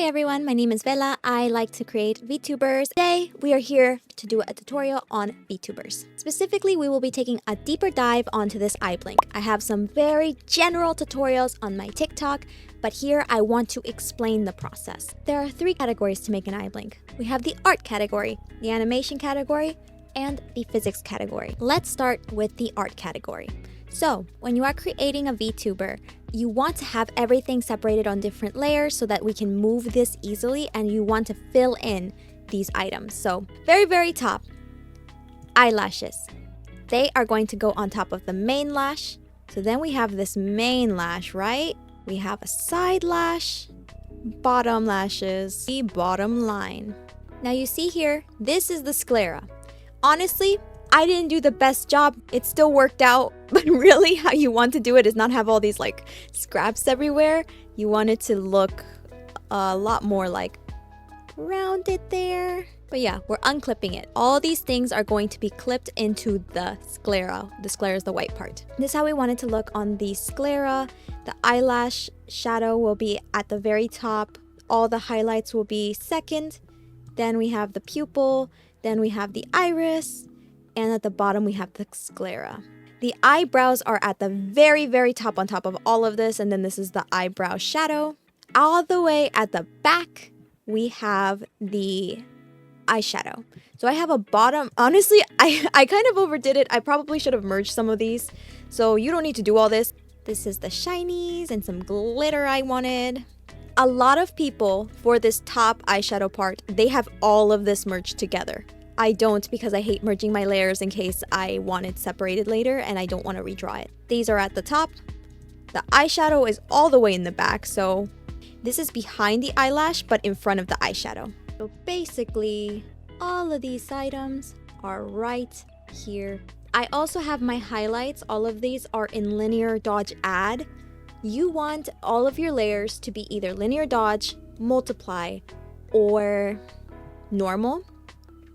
Hi everyone, my name is Bella. I like to create VTubers. Today, we are here to do a tutorial on VTubers. Specifically, we will be taking a deeper dive onto this eye blink. I have some very general tutorials on my TikTok, but here I want to explain the process. There are 3 categories to make an eye blink. We have the art category, the animation category, and the physics category. Let's start with the art category. So, when you are creating a VTuber, you want to have everything separated on different layers so that we can move this easily, and you want to fill in these items. So, very top, eyelashes. They are going to go on top of the main lash. So then we have this main lash, right? We have a side lash, bottom lashes, the bottom line. Now you see here, this is the sclera. Honestly, I didn't do the best job. It still worked out, but really how you want to do it is not have all these like scraps everywhere. You want it to look a lot more like rounded there. But yeah, we're unclipping it. All these things are going to be clipped into the sclera. The sclera is the white part. This is how we want it to look on the sclera. The eyelash shadow will be at the very top. All the highlights will be second. Then we have the pupil. Then we have the iris. And at the bottom, we have the sclera. The eyebrows are at the very top on top of all of this. And then this is the eyebrow shadow. All the way at the back, we have the eyeshadow. So I have a bottom. Honestly, I kind of overdid it. I probably should have merged some of these. So you don't need to do all this. This is the shinies and some glitter I wanted. A lot of people, for this top eyeshadow part, they have all of this merged together. I don't, because I hate merging my layers in case I want it separated later and I don't want to redraw it. These are at the top. The eyeshadow is all the way in the back, so this is behind the eyelash but in front of the eyeshadow. So basically, all of these items are right here. I also have my highlights. All of these are in linear dodge add. You want all of your layers to be either linear dodge, multiply, or normal.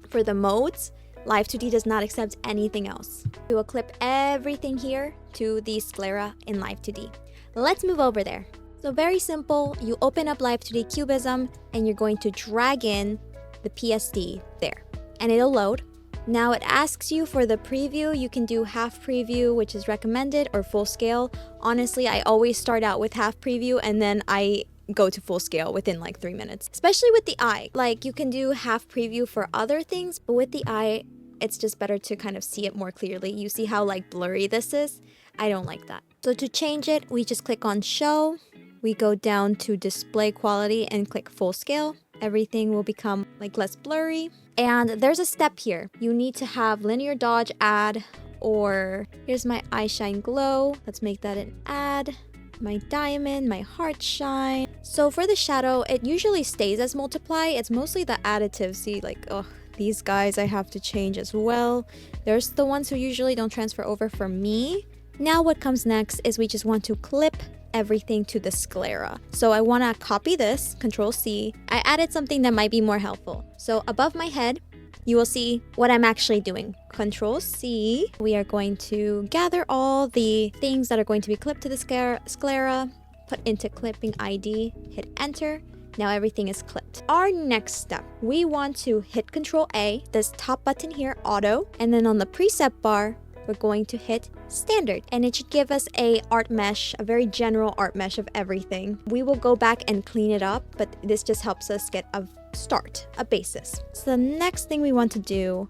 For the modes, Live2d does not accept anything else. We will clip everything here to the sclera in Live2d. Let's move over there. So very simple, you open up Live2d Cubism and you're going to drag in the PSD there and it'll load. Now it asks you for the preview. You can do half preview, which is recommended, or full scale. Honestly, I always start out with half preview and then I go to full scale within like 3 minutes, especially with the eye. Like you can do half preview for other things, but with the eye, it's just better to kind of see it more clearly. You see how like blurry this is? I don't like that. So to change it, we just click on show. We go down to display quality and click full scale. Everything will become like less blurry. And there's a step here. You need to have linear dodge add, or here's my eye shine glow. Let's make that an add. My diamond, my heart shine. So for the shadow, it usually stays as multiply. It's mostly the additive. See, like, oh, these guys I have to change as well. There's the ones who usually don't transfer over for me. Now what comes next is we just want to clip everything to the sclera. So I want to copy this, Control C. I added something that might be more helpful. So above my head, you will see what I'm actually doing. Control C. We are going to gather all the things that are going to be clipped to the sclera, put into clipping ID, hit enter. Now everything is clipped. Our next step, we want to hit Control A, this top button here, auto, and then on the preset bar, we're going to hit standard, and it should give us a art mesh, a very general art mesh of everything. We will go back and clean it up, but this just helps us get a start, a basis. So the next thing we want to do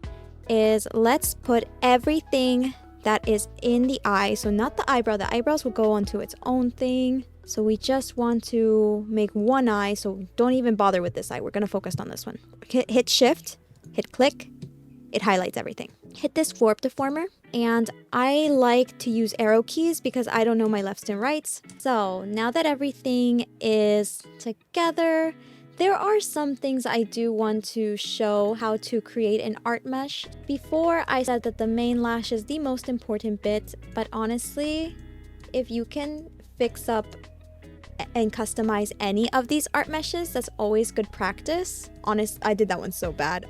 is let's put everything that is in the eye, so not the eyebrow. The eyebrows will go onto its own thing. So we just want to make one eye, so don't even bother with this eye. We're gonna focus on this one. Hit shift, hit click, it highlights everything. Hit this warp deformer, and I like to use arrow keys because I don't know my lefts and rights. So now that everything is together, there are some things I do want to show how to create an art mesh. Before I said that the main lash is the most important bit, but honestly, if you can fix up and customize any of these art meshes, that's always good practice. I did that one so bad.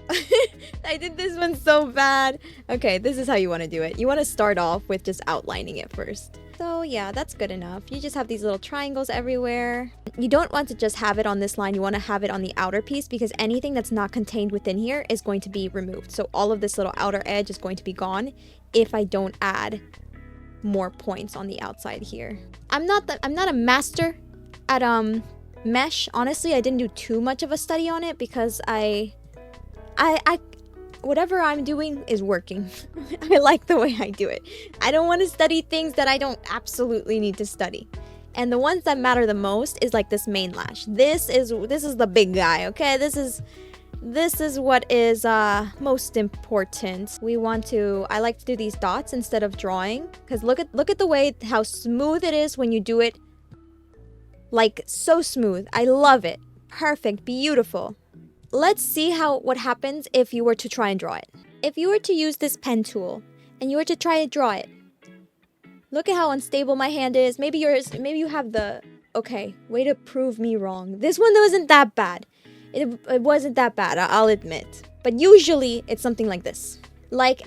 I did this one so bad. Okay, this is how you want to do it. You want to start off with just outlining it first. So yeah, that's good enough. You just have these little triangles everywhere. You don't want to just have it on this line. You want to have it on the outer piece because anything that's not contained within here is going to be removed. So all of this little outer edge is going to be gone if I don't add more points on the outside here. I'm not a master at mesh. Honestly, I didn't do too much of a study on it because I whatever I'm doing is working. I like the way I do it. I don't want to study things that I don't absolutely need to study. And the ones that matter the most is like this main lash. This is the big guy, okay? This is what is most important. I like to do these dots instead of drawing because look at the way how smooth it is when you do it. Like so smooth. I love it. Perfect, beautiful. Let's see what happens if you were to try and draw it. If you were to use this pen tool and you were to try to draw it, look at how unstable my hand is. Maybe you have the... Okay, way to prove me wrong. This one wasn't that bad. It wasn't that bad, I'll admit. But usually it's something like this. Like,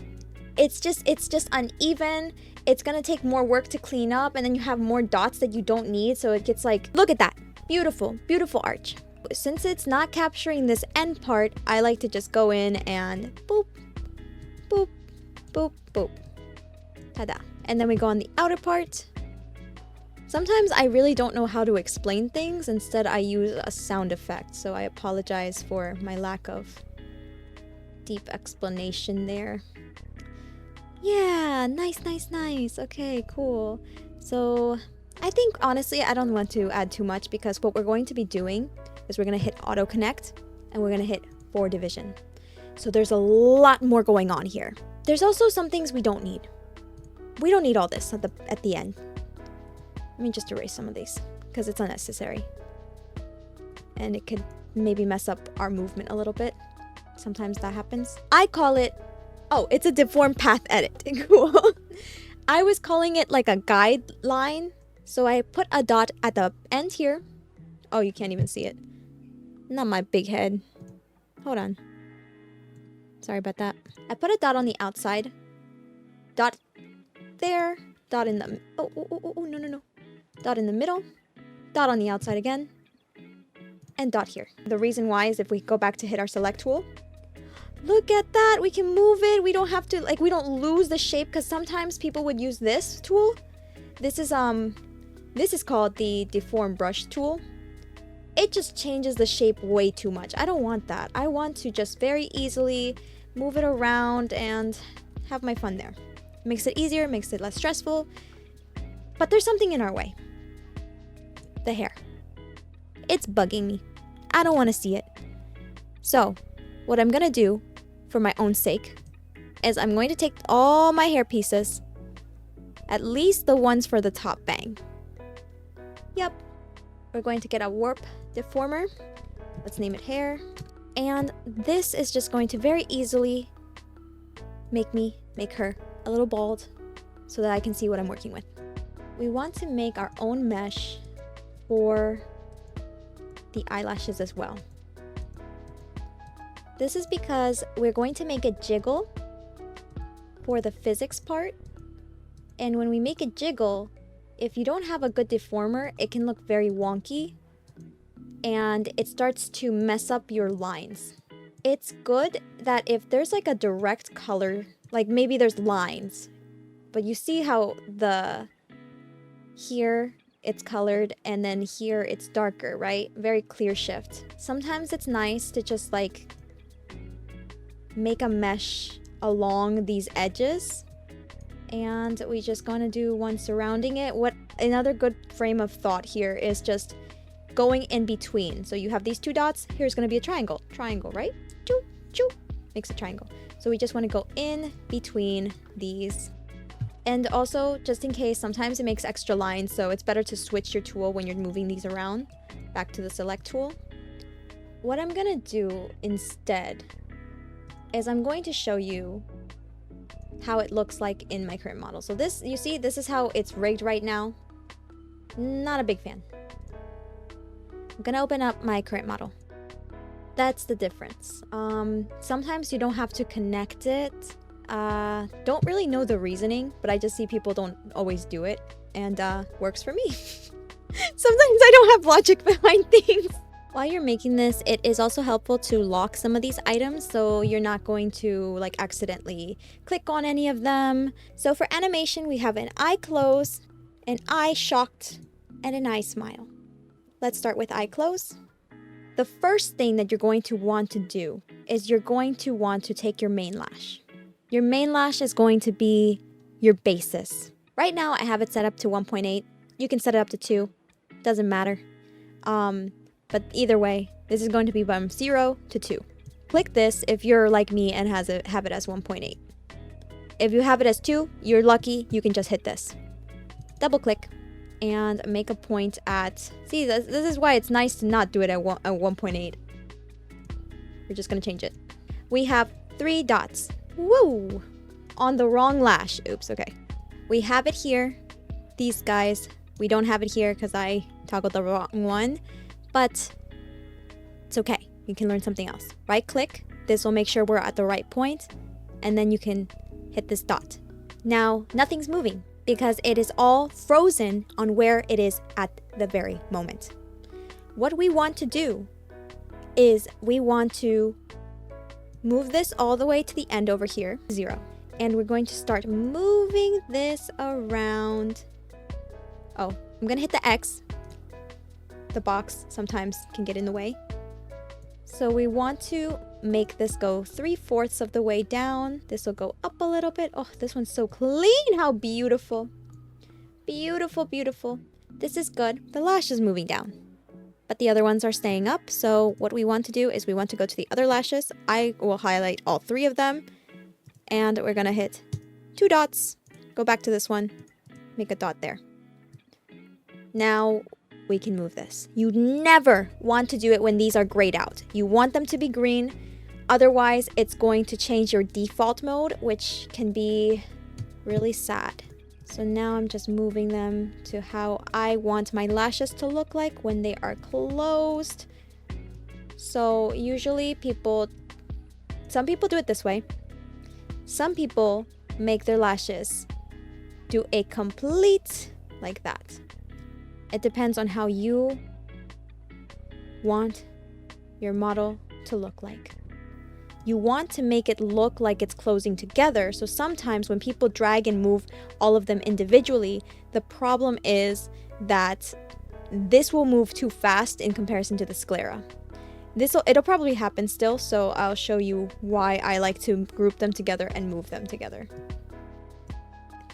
it's just uneven. It's gonna take more work to clean up, and then you have more dots that you don't need, so it gets like... Look at that. Beautiful, beautiful arch. Since it's not capturing this end part, I like to just go in and boop, boop, boop, boop. Ta-da. And then we go on the outer part. Sometimes I really don't know how to explain things. Instead, I use a sound effect. So I apologize for my lack of deep explanation there. Yeah, nice, nice, nice. Okay, cool. So I think, honestly, I don't want to add too much because what we're going to be doing is we're going to hit auto connect and we're going to hit 4 division. So there's a lot more going on here. There's also some things we don't need. We don't need all this at the end. Let me just erase some of these because it's unnecessary. And it could maybe mess up our movement a little bit. Sometimes that happens. I call it... Oh, it's a Deform Path edit. Cool. I was calling it like a guideline. So I put a dot at the end here. Oh, you can't even see it. Not my big head. Hold on. Sorry about that. I put a dot on the outside. Dot there. Dot in the... Oh, no. Dot in the middle. Dot on the outside again. And dot here. The reason why is if we go back to hit our select tool. Look at that. We can move it. We don't have to... Like, we don't lose the shape because sometimes people would use this tool. This is called the Deform Brush tool. It just changes the shape way too much. I don't want that. I want to just very easily move it around and have my fun there. Makes it easier, makes it less stressful. But there's something in our way. The hair. It's bugging me. I don't want to see it. So, what I'm going to do, for my own sake, is I'm going to take all my hair pieces, at least the ones for the top bang. Yep. We're going to get a warp deformer. Let's name it hair. And this is just going to very easily make her a little bald so that I can see what I'm working with. We want to make our own mesh for the eyelashes as well. This is because we're going to make a jiggle for the physics part. And when we make a jiggle, if you don't have a good deformer, it can look very wonky and it starts to mess up your lines. It's good that if there's like a direct color, like maybe there's lines, but you see how here it's colored and then here it's darker, right? Very clear shift. Sometimes it's nice to just like make a mesh along these edges. And we just gonna do one surrounding it. Another good frame of thought here is just going in between. So you have these 2 dots. Here's gonna be a triangle. Triangle, right? Choo, choo. Makes a triangle. So we just want to go in between these. And also, just in case, sometimes it makes extra lines. So it's better to switch your tool when you're moving these around. Back to the select tool. What I'm gonna do instead is I'm going to show you how it looks like in my current model. So this, you see, this is how it's rigged right now. Not a big fan. I'm gonna open up my current model. That's the difference. Sometimes you don't have to connect it Don't really know the reasoning, but I just see people don't always do it, and works for me. Sometimes I don't have logic behind things. While you're making this, it is also helpful to lock some of these items so you're not going to like accidentally click on any of them. So for animation, we have an eye close, an eye shocked, and an eye smile. Let's start with eye close. The first thing that you're going to want to do is you're going to want to take your main lash. Your main lash is going to be your basis. Right now, I have it set up to 1.8. You can set it up to 2. Doesn't matter. But either way, this is going to be from 0 to 2. Click this if you're like me and have it as 1.8. If you have it as 2, you're lucky, you can just hit this. Double click and make a point at... See, this is why it's nice to not do it at 1.8. We're just going to change it. We have 3 dots. Woo! On the wrong lash. Oops, okay. We have it here. These guys. We don't have it here because I toggled the wrong one. But it's okay. You can learn something else. Right click. This will make sure we're at the right point. And then you can hit this dot. Now, nothing's moving because it is all frozen on where it is at the very moment. What we want to do is we want to move this all the way to the end over here, 0. And we're going to start moving this around. Oh, I'm going to hit the X. The box sometimes can get in the way. So we want to make this go 3/4 of the way down. This will go up a little bit. Oh, this one's so clean. How beautiful. Beautiful, beautiful. This is good. The lash is moving down, but the other ones are staying up. So what we want to do is we want to go to the other lashes. I will highlight all 3 of them. And we're going to hit 2 dots. Go back to this one. Make a dot there. Now we can move this. You never want to do it when these are grayed out. You want them to be green. Otherwise, it's going to change your default mode, which can be really sad. So now I'm just moving them to how I want my lashes to look like when they are closed. So usually some people do it this way. Some people make their lashes do a complete like that. It depends on how you want your model to look like. You want to make it look like it's closing together. So sometimes when people drag and move all of them individually, the problem is that this will move too fast in comparison to the sclera. It'll probably happen still, so I'll show you why I like to group them together and move them together.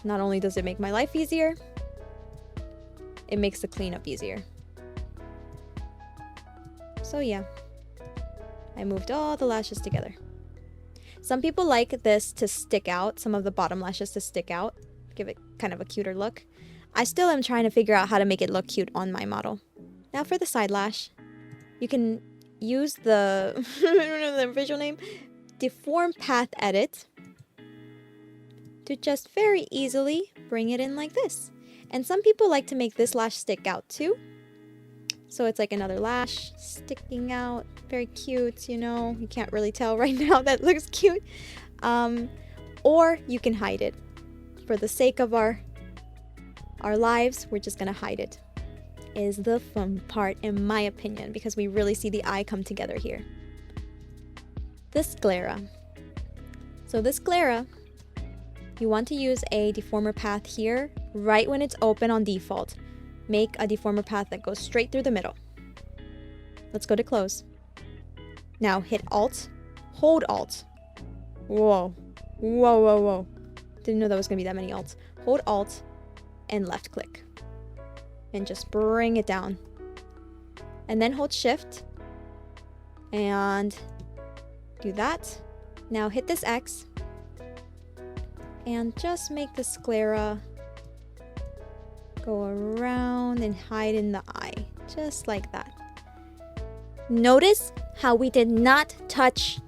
Not only does it make my life easier, it makes the cleanup easier. So yeah, I moved all the lashes together. Some people like this to stick out, some of the bottom lashes to stick out, give it kind of a cuter look. I still am trying to figure out how to make it look cute on my model. Now for the side lash, you can use the, I don't know the official name, Deform Path edit to just very easily bring it in like this. And some people like to make this lash stick out too. So it's like another lash sticking out. Very cute, you know. You can't really tell right now. That looks cute. Or you can hide it. For the sake of our lives, we're just going to hide it. Is the fun part, in my opinion, because we really see the eye come together here. The sclera. So the sclera, you want to use a deformer path here right when it's open on default. Make a deformer path that goes straight through the middle. Let's go to close. Now hit Alt, hold Alt. Whoa, whoa, whoa, whoa. Didn't know there was gonna be that many Alts. Hold Alt and left click. And just bring it down. And then hold Shift and do that. Now hit this X and just make the sclera go around and hide in the eye, just like that. Notice how we did not touch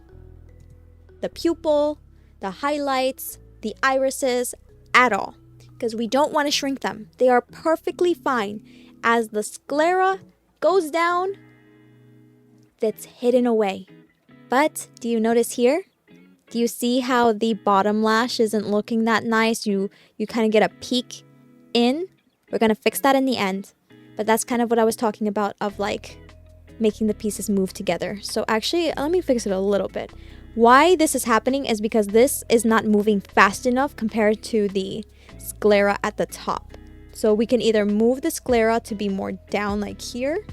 the pupil, the highlights, the irises at all, because we don't want to shrink them. They are perfectly fine. As the sclera goes down, that's hidden away. But do you notice here? Do you see how the bottom lash isn't looking that nice? You kind of get a peek in. We're going to fix that in the end. But that's kind of what I was talking about of like making the pieces move together. So actually, let me fix it a little bit. Why this is happening is because this is not moving fast enough compared to the sclera at the top. So we can either move the sclera to be more down like here,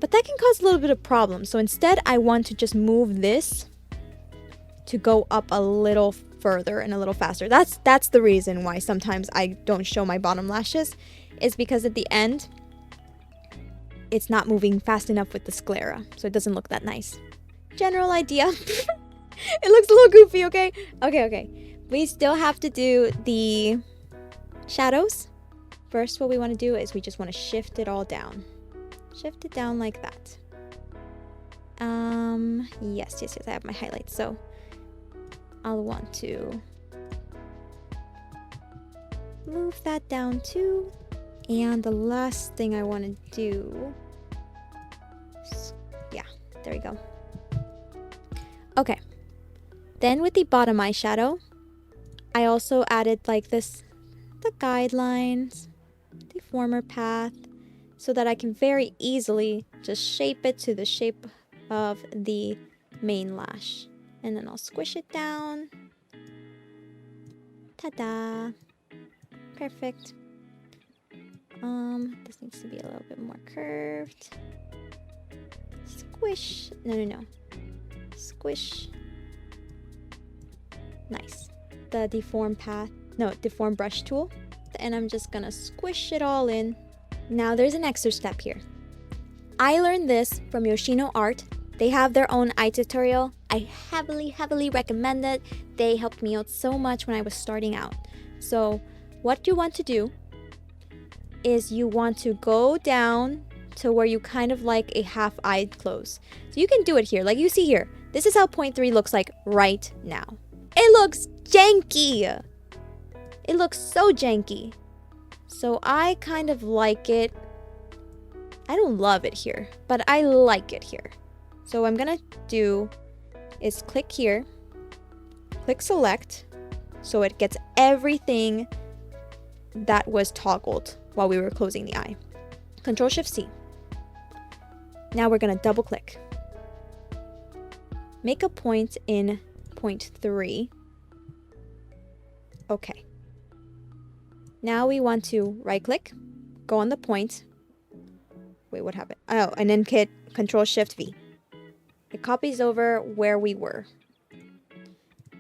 but that can cause a little bit of problem. So instead, I want to just move this to go up a little further and a little faster. That's the reason why sometimes I don't show my bottom lashes, is because at the end it's not moving fast enough with the sclera, so it doesn't look that nice. General idea. It looks a little goofy, okay? Okay. We still have to do the shadows. First, what we want to do is we just want to shift it all down. Shift it down like that. Yes, I have my highlights, so I'll want to move that down too. And the last thing I want to do, yeah, there we go. Okay, then with the bottom eyeshadow, I also added like this, the guidelines, Deform Path, so that I can very easily just shape it to the shape of the main lash. And then I'll squish it down. Ta-da! Perfect. This needs to be a little bit more curved. Squish. No. Squish. Nice. The Deform brush tool. And I'm just gonna squish it all in. Now there's an extra step here. I learned this from Yoshino Art. They have their own eye tutorial. I heavily recommend it. They helped me out so much when I was starting out. So what you want to do is you want to go down to where you kind of like a half eye close. So you can do it here, like you see here. This is how 0.3 looks like right now. It looks janky. It looks so janky. So I kind of like it. I don't love it here, but I like it here. So what I'm gonna do is click here, click select, so it gets everything that was toggled while we were closing the eye. Control-Shift-C. Now we're gonna double click. Make a point in 0.3. Okay. Now we want to right click, go on the point. Wait, what happened? Oh, and then hit Control-Shift-V. It copies over where we were.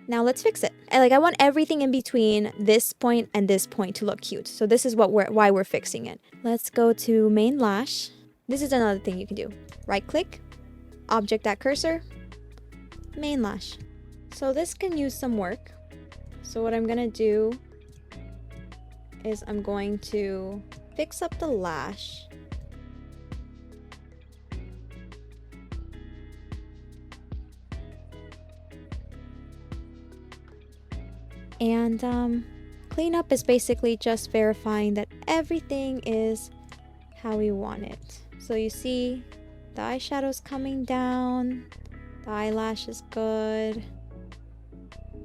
Now let's fix it. I want everything in between this point and this point to look cute. So this is why we're fixing it. Let's go to main lash. This is another thing you can do. Right click, object at cursor, main lash. So this can use some work. So what I'm gonna do is I'm going to fix up the lash. And cleanup is basically just verifying that everything is how we want it. So you see the eyeshadow's coming down, the eyelash is good.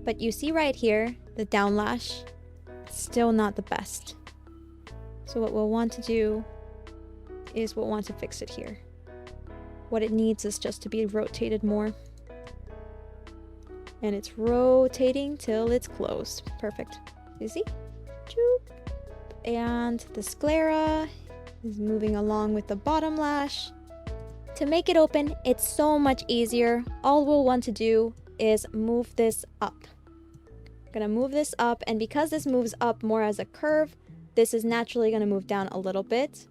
But you see right here, the down lash, still not the best. So what we'll want to do is we'll want to fix it here. What it needs is just to be rotated more. And it's rotating till it's closed. Perfect. You see? And the sclera is moving along with the bottom lash. To make it open, it's so much easier. All we'll want to do is move this up. I'm gonna move this up, and because this moves up more as a curve, this is naturally gonna move down a little bit.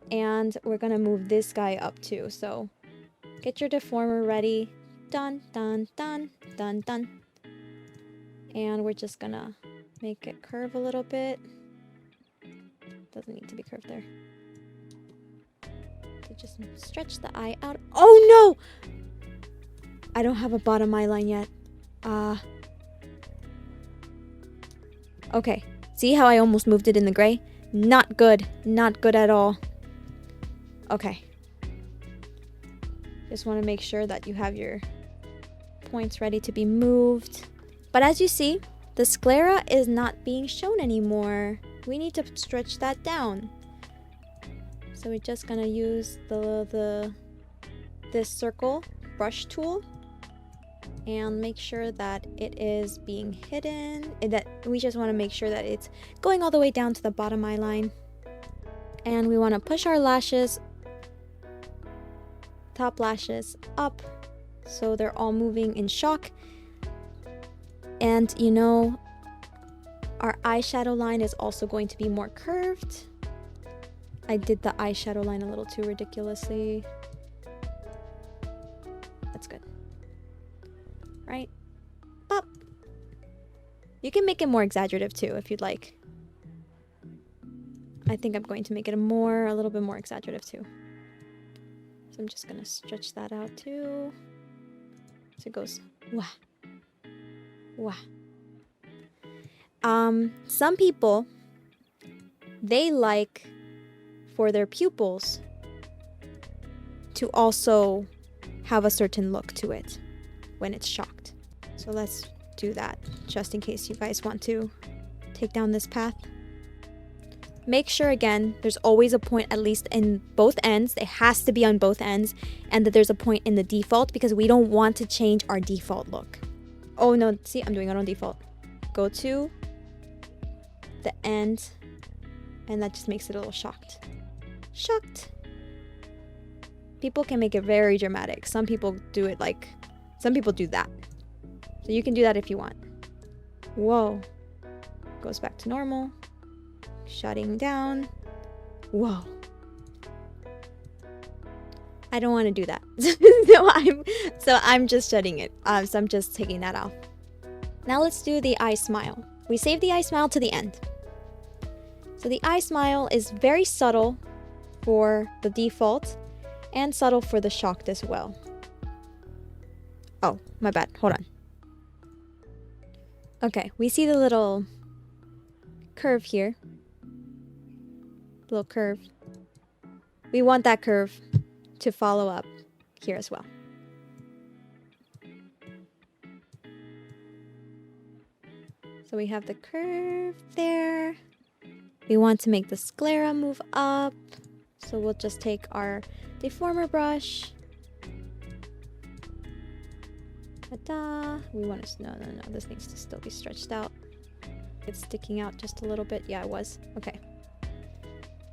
And we're gonna move this guy up too. So get your deformer ready. Dun, dun, dun, dun, dun. And we're just gonna make it curve a little bit. Doesn't need to be curved there. To just stretch the eye out. Oh no! I don't have a bottom eye line yet. Okay. See how I almost moved it in the gray? Not good. Not good at all. Okay. Just want to make sure that you have your points ready to be moved. But as you see, the sclera is not being shown anymore. We need to stretch that down. So we're just gonna use this circle brush tool and make sure that it is being hidden. That we just want to make sure that it's going all the way down to the bottom eye line. And we want to push our lashes, top lashes up, so they're all moving in shock. And you know, our eyeshadow line is also going to be more curved. I did the eyeshadow line a little too ridiculously. That's good. Right? Pop! You can make it more exaggerative too if you'd like. I think I'm going to make it a little bit more exaggerative too. So I'm just gonna stretch that out too. So it goes wah, wah. Some people, they like for their pupils to also have a certain look to it when it's shocked. So let's do that just in case you guys want to take down this path. Make sure again, there's always a point at least in both ends. It has to be on both ends, and that there's a point in the default because we don't want to change our default look. Oh no, see, I'm doing it on default. Go to the end, and that just makes it a little shocked. Shocked. People can make it very dramatic. Some people do it like, some people do that. So you can do that if you want. Whoa. Goes back to normal. Shutting down. Whoa. I don't want to do that. so I'm just shutting it. So I'm just taking that off. Now let's do the eye smile. We save the eye smile to the end. So the eye smile is very subtle for the default and subtle for the shocked as well. Oh, my bad. Hold on. Okay, we see the little curve here. Little curve. We want that curve to follow up here as well. So we have the curve there. We want to make the sclera move up. So we'll just take our deformer brush. Ta-da. We want to, no, this needs to still be stretched out. It's sticking out just a little bit. Yeah, it was. Okay.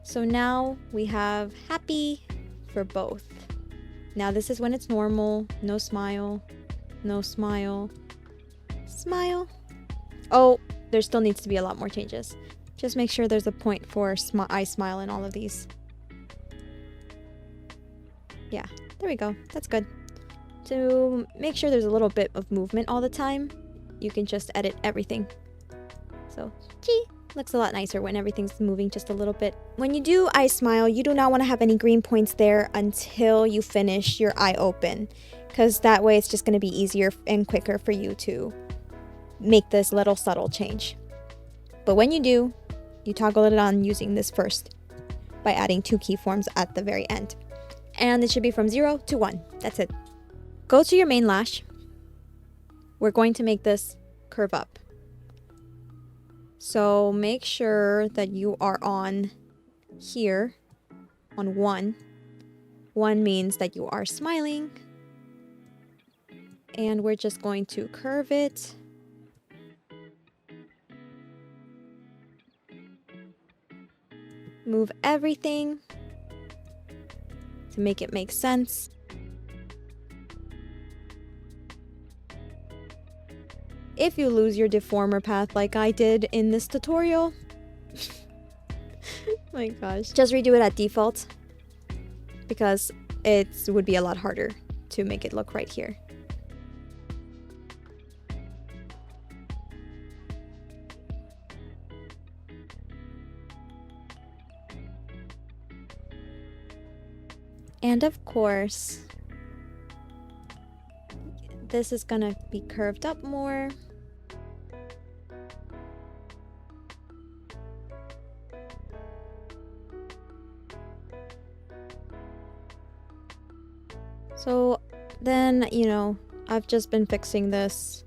So now we have happy for both. Now this is when it's normal. No smile. No smile. Smile. Oh, there still needs to be a lot more changes. Just make sure there's a point for eye smile in all of these. Yeah, there we go. That's good. To make sure there's a little bit of movement all the time, you can just edit everything. So, gee, looks a lot nicer when everything's moving just a little bit. When you do eye smile, you do not want to have any green points there until you finish your eye open, because that way it's just going to be easier and quicker for you to make this little subtle change. But when you do, you toggle it on using this first by adding 2 keyforms at the very end. And it should be from 0 to 1. That's it. Go to your main lash. We're going to make this curve up. So make sure that you are on here on 1. 1 means that you are smiling. And we're just going to curve it. Move everything to make it make sense. If you lose your deformer path like I did in this tutorial, my gosh, just redo it at default because it would be a lot harder to make it look right here. And of course, this is gonna be curved up more. So then, you know, I've just been fixing this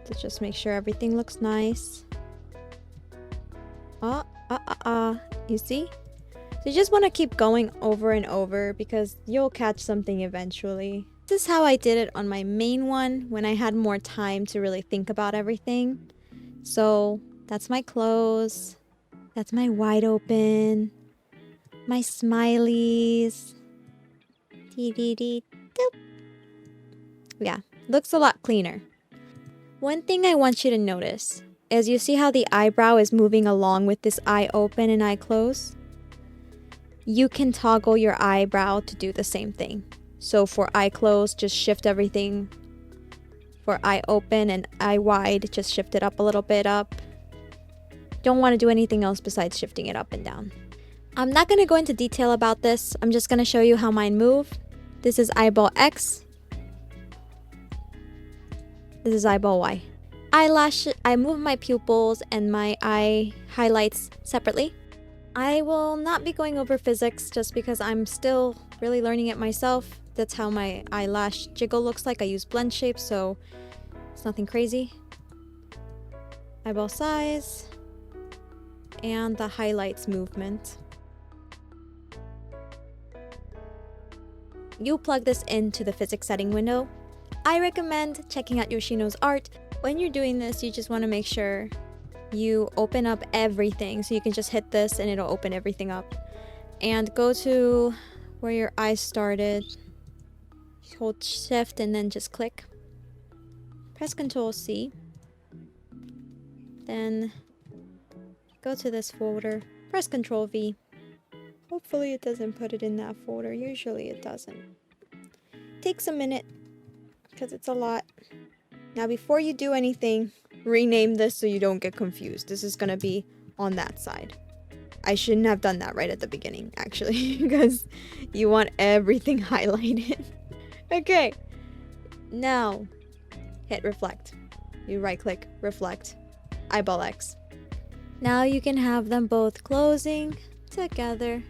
to just make sure everything looks nice. You see? So you just want to keep going over and over because you'll catch something eventually. This is how I did it on my main one when I had more time to really think about everything. So that's my close. That's my wide open. My smileys. Dee. Yeah, looks a lot cleaner. One thing I want you to notice is you see how the eyebrow is moving along with this eye open and eye close? You can toggle your eyebrow to do the same thing. So for eye close, just shift everything. For eye open and eye wide, just shift it up a little bit up. Don't want to do anything else besides shifting it up and down. I'm not going to go into detail about this. I'm just going to show you how mine move. This is eyeball X. This is eyeball Y. Eyelash, I move my pupils and my eye highlights separately. I will not be going over physics just because I'm still really learning it myself. That's how my eyelash jiggle looks like. I use blend shapes, so it's nothing crazy. Eyeball size and the highlights movement. You plug this into the physics setting window. I recommend checking out Yoshino's art. When you're doing this, you just want to make sure you open up everything. So you can just hit this and it'll open everything up. And go to where your eye started. Hold shift and then just click. Press Ctrl C. Then go to this folder. Press Ctrl V. Hopefully it doesn't put it in that folder. Usually it doesn't. Takes a minute because it's a lot. Now before you do anything, rename this so you don't get confused. This is going to be on that side. I shouldn't have done that right at the beginning, actually, because you want everything highlighted. Okay, now hit reflect. You right click, reflect, eyeball X. Now you can have them both closing together.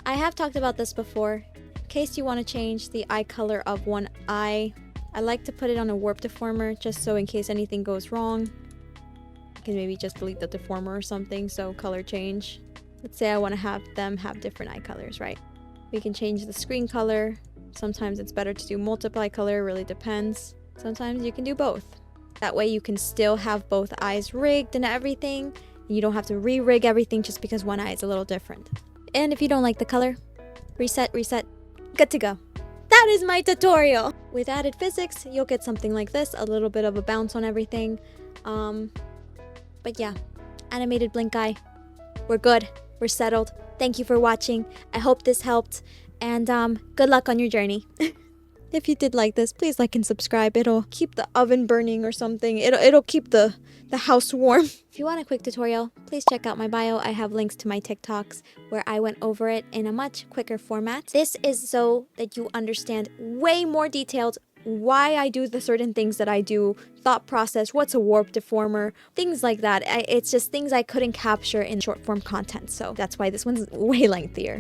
I have talked about this before. In case you want to change the eye color of one eye, I like to put it on a warp deformer just so in case anything goes wrong, you can maybe just delete the deformer or something, so color change. Let's say I want to have them have different eye colors, right? We can change the screen color. Sometimes it's better to do multiply color, really depends. Sometimes you can do both. That way you can still have both eyes rigged and everything. You don't have to re-rig everything just because one eye is a little different. And if you don't like the color, reset, good to go. That is my tutorial! With added physics, you'll get something like this, a little bit of a bounce on everything. But yeah, animated blink eye. We're good. We're settled. Thank you for watching. I hope this helped. And good luck on your journey. If you did like this, please like and subscribe. It'll keep the oven burning or something. It'll keep the house warm. If you want a quick tutorial, please check out my bio. I have links to my TikToks where I went over it in a much quicker format. This is so that you understand way more detailed why I do the certain things that I do, thought process, what's a warp deformer, things like that. It's just things I couldn't capture in short form content. So that's why this one's way lengthier.